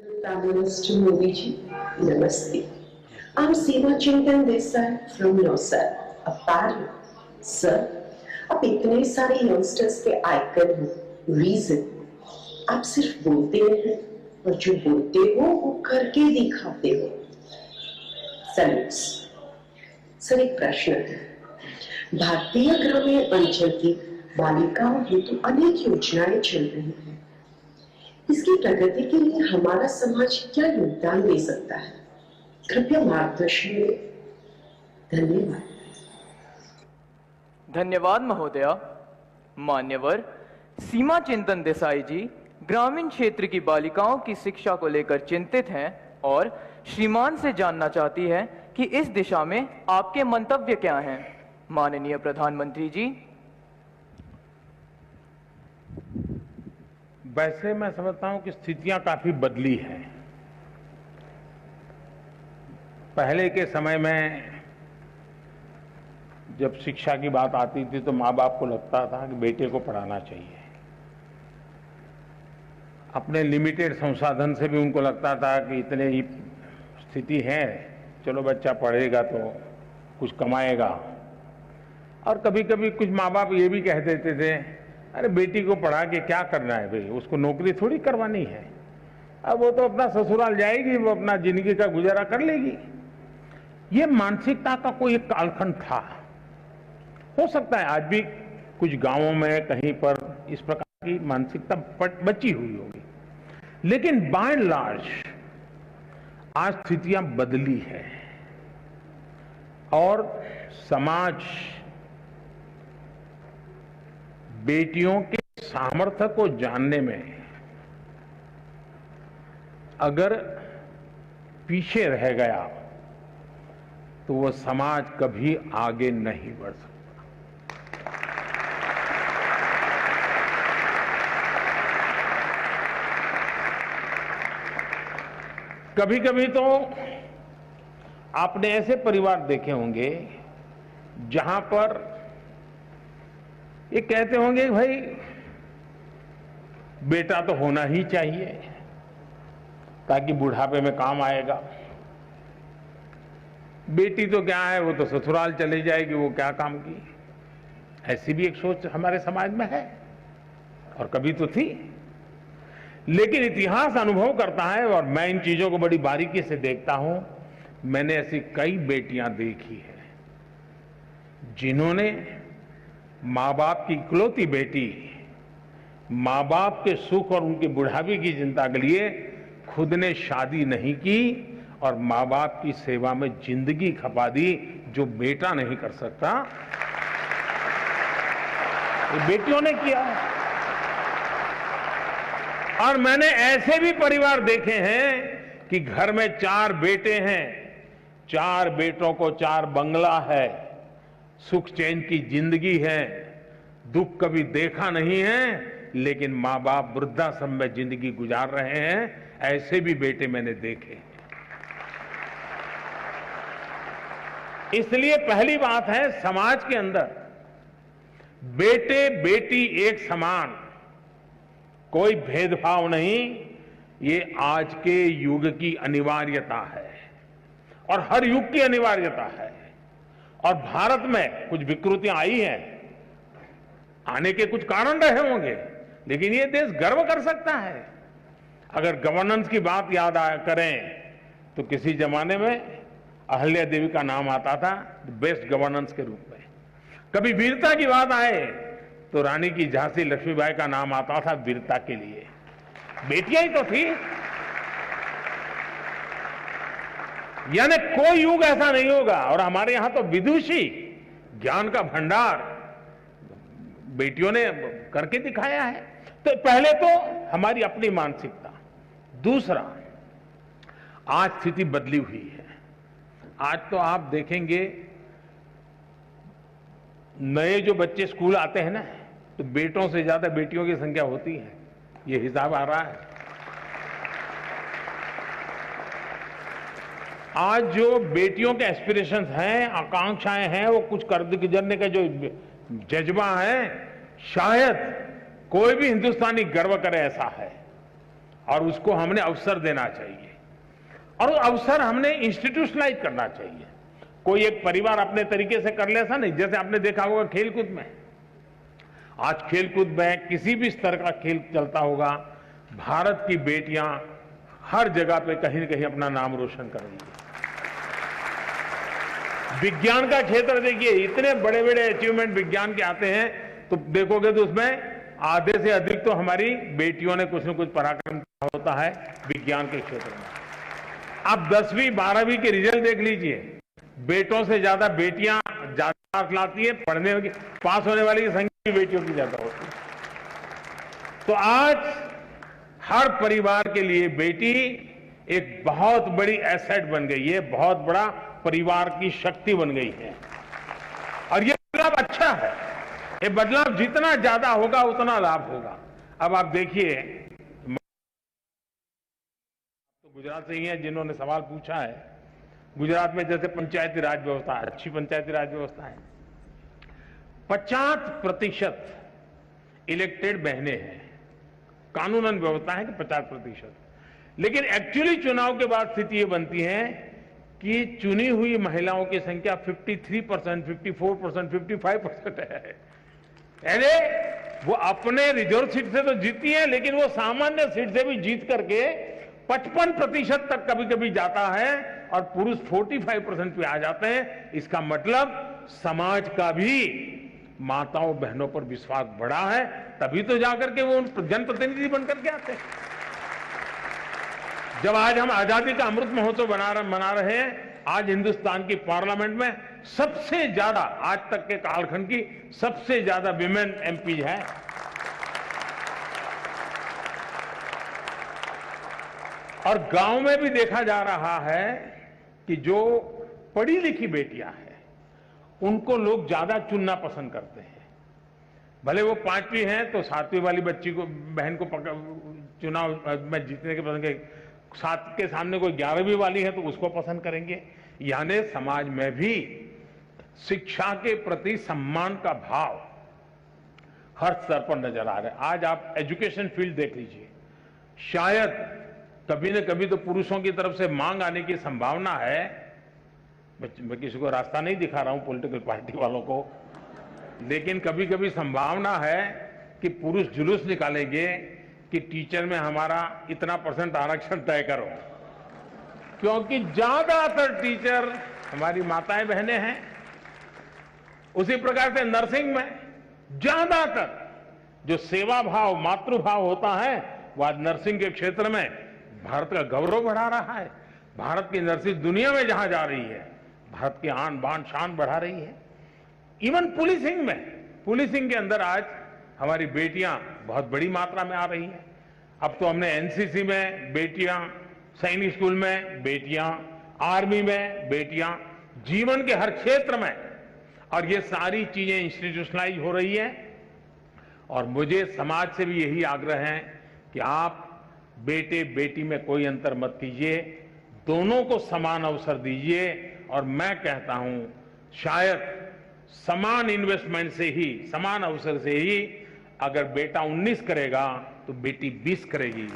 Prime Minister Modi ji, Namaste. I'm Seema Chintan Desai from NOSAR, a parent. Sir, आप इतने सारे youngsters के icon हो, reason आप सिर्फ बोलते हैं और जो बोलते हो वो करके दिखाते हो। सैल्यूट्स। सर, एक प्रश्न है। भारतीय ग्रामीण अंचल की बालिकाओं हेतु अनेक योजनाएं चल रही हैं। इसकी प्रगति के लिए हमारा समाज क्या योगदान दे सकता है? कृपया मार्गदर्शन दें। धन्यवाद। धन्यवाद महोदया। मान्यवर सीमा चिंतन देसाई जी ग्रामीण क्षेत्र की बालिकाओं की शिक्षा को लेकर चिंतित हैं और श्रीमान से जानना चाहती है कि इस दिशा में आपके मंतव्य क्या हैं। माननीय प्रधानमंत्री जी। वैसे मैं समझता हूं कि स्थितियां काफी बदली हैं। पहले के समय में जब शिक्षा की बात आती थी तो माँ बाप को लगता था कि बेटे को पढ़ाना चाहिए। अपने लिमिटेड संसाधन से भी उनको लगता था कि इतने ही स्थिति है, चलो बच्चा पढ़ेगा तो कुछ कमाएगा। और कभी कभी कुछ माँ बाप ये भी कह देते थे, अरे बेटी को पढ़ा के क्या करना है भाई, उसको नौकरी थोड़ी करवानी है, अब वो तो अपना ससुराल जाएगी, वो अपना जिंदगी का गुजारा कर लेगी। ये मानसिकता का कोई एक कालखंड था। हो सकता है आज भी कुछ गांवों में कहीं पर इस प्रकार की मानसिकता बची हुई होगी, लेकिन बाय एंड लार्ज आज स्थितियां बदली है और समाज बेटियों के सामर्थ्य को जानने में अगर पीछे रह गया तो वो समाज कभी आगे नहीं बढ़ सकता। कभी कभी तो आपने ऐसे परिवार देखे होंगे जहां पर ये कहते होंगे भाई बेटा तो होना ही चाहिए ताकि बुढ़ापे में काम आएगा, बेटी तो क्या है वो तो ससुराल चली जाएगी, वो क्या काम की। ऐसी भी एक सोच हमारे समाज में है और कभी तो थी। लेकिन इतिहास अनुभव करता है और मैं इन चीजों को बड़ी बारीकी से देखता हूं। मैंने ऐसी कई बेटियां देखी है जिन्होंने माँ बाप की इकलौती बेटी, माँ बाप के सुख और उनकी बुढ़ापे की चिंता के लिए खुद ने शादी नहीं की और माँ बाप की सेवा में जिंदगी खपा दी, जो बेटा नहीं कर सकता, ये बेटियों ने किया। और मैंने ऐसे भी परिवार देखे हैं कि घर में 4 बेटे हैं, 4 बेटों को 4 बंगला है, सुख चैन की जिंदगी है, दुख कभी देखा नहीं है, लेकिन माँ बाप वृद्धाश्रम में जिंदगी गुजार रहे हैं। ऐसे भी बेटे मैंने देखे। इसलिए पहली बात है, समाज के अंदर बेटे बेटी एक समान, कोई भेदभाव नहीं, ये आज के युग की अनिवार्यता है और हर युग की अनिवार्यता है। और भारत में कुछ विकृतियां आई हैं, आने के कुछ कारण रहे होंगे, लेकिन ये देश गर्व कर सकता है। अगर गवर्नेंस की बात याद करें तो किसी जमाने में अहल्या देवी का नाम आता था बेस्ट गवर्नेंस के रूप में। कभी वीरता की बात आए तो रानी की झांसी लक्ष्मीबाई का नाम आता था वीरता के लिए। बेटियां ही तो थी। यानी कोई युग ऐसा नहीं होगा। और हमारे यहां तो विदुषी ज्ञान का भंडार बेटियों ने करके दिखाया है। तो पहले तो हमारी अपनी मानसिकता, दूसरा आज स्थिति बदली हुई है। आज तो आप देखेंगे नए जो बच्चे स्कूल आते हैं ना, तो बेटों से ज्यादा बेटियों की संख्या होती है, ये हिसाब आ रहा है। आज जो बेटियों के एस्पिरेशंस हैं, आकांक्षाएं हैं, वो कुछ कर गुजरने का जो जज्बा है, शायद कोई भी हिंदुस्तानी गर्व करे ऐसा है। और उसको हमने अवसर देना चाहिए और वो अवसर हमने इंस्टीट्यूशनलाइज करना चाहिए। कोई एक परिवार अपने तरीके से कर ले ऐसा नहीं। जैसे आपने देखा होगा खेलकूद में, आज खेलकूद में किसी भी स्तर का खेल चलता होगा, भारत की बेटियां हर जगह पे कहीं न कहीं अपना नाम रोशन कर रही है। विज्ञान का क्षेत्र देखिए, इतने बड़े बड़े अचीवमेंट विज्ञान के आते हैं तो देखोगे तो उसमें आधे से अधिक तो हमारी बेटियों ने कुछ न कुछ पराक्रम किया होता है विज्ञान के क्षेत्र में। आप 10वीं 12वीं के रिजल्ट देख लीजिए, बेटों से ज्यादा बेटियां ज्यादा मार्क्स लाती है, पढ़ने की पास होने वाली की संख्या बेटियों की ज्यादा होती है। तो आज हर परिवार के लिए बेटी एक बहुत बड़ी एसेट बन गई है, बहुत बड़ा परिवार की शक्ति बन गई है और ये बदलाव अच्छा है। ये बदलाव जितना ज्यादा होगा उतना लाभ होगा। अब आप देखिए, तो गुजरात से ही हैं जिन्होंने सवाल पूछा है। गुजरात में जैसे पंचायती राज व्यवस्था, अच्छी पंचायती राज व्यवस्था है, 50% इलेक्टेड बहनें हैं। कानूनन व्यवस्था है कि 50%, लेकिन एक्चुअली चुनाव के बाद स्थिति ये बनती है कि चुनी हुई महिलाओं की संख्या 53%, 54%, 55% है। यानी वो अपने रिजर्व सीट से तो जीती है, लेकिन वो सामान्य सीट से भी जीत करके 55% तक कभी कभी जाता है और पुरुष 45% पे आ जाते हैं। इसका मतलब समाज का भी माताओं बहनों पर विश्वास बढ़ा है, तभी तो जाकर के वो जनप्रतिनिधि बनकर के आते हैं। जब आज हम आजादी का अमृत महोत्सव मना रहे हैं, आज हिंदुस्तान की पार्लियामेंट में सबसे ज्यादा, आज तक के कालखंड की सबसे ज्यादा विमेन एमपी है। और गांव में भी देखा जा रहा है कि जो पढ़ी लिखी बेटियां हैं उनको लोग ज्यादा चुनना पसंद करते हैं। भले वो 5वीं हैं तो 7वीं वाली बच्ची को, बहन को चुनाव में जीतने के पसंद करेंगे, 7 के सामने कोई 11वीं वाली है तो उसको पसंद करेंगे। यानी समाज में भी शिक्षा के प्रति सम्मान का भाव हर स्तर पर नजर आ रहा है। आज आप एजुकेशन फील्ड देख लीजिए, शायद कभी न कभी तो पुरुषों की तरफ से मांग आने की संभावना है। मैं किसी को रास्ता नहीं दिखा रहा हूं, पॉलिटिकल पार्टी वालों को, लेकिन कभी कभी संभावना है कि पुरुष जुलूस निकालेंगे कि टीचर में हमारा इतना % आरक्षण तय करो, क्योंकि ज्यादातर टीचर हमारी माताएं बहनें हैं। उसी प्रकार से नर्सिंग में ज्यादातर जो सेवा भाव, मातृभाव होता है, वह आज नर्सिंग के क्षेत्र में भारत का गौरव बढ़ा रहा है। भारत की नर्सिंग दुनिया में जहां जा रही है, भारत की आन बान शान बढ़ा रही है। इवन पुलिसिंग में, पुलिसिंग के अंदर आज हमारी बेटियां बहुत बड़ी मात्रा में आ रही हैं। अब तो हमने एनसीसी में बेटियां, सैनिक स्कूल में बेटियां, आर्मी में बेटियां, जीवन के हर क्षेत्र में, और ये सारी चीजें इंस्टीट्यूशनलाइज हो रही है। और मुझे समाज से भी यही आग्रह है कि आप बेटे बेटी में कोई अंतर मत कीजिए, दोनों को समान अवसर दीजिए। और मैं कहता हूं शायद समान इन्वेस्टमेंट से ही, समान अवसर से ही अगर बेटा 19 करेगा तो बेटी 20 करेगी।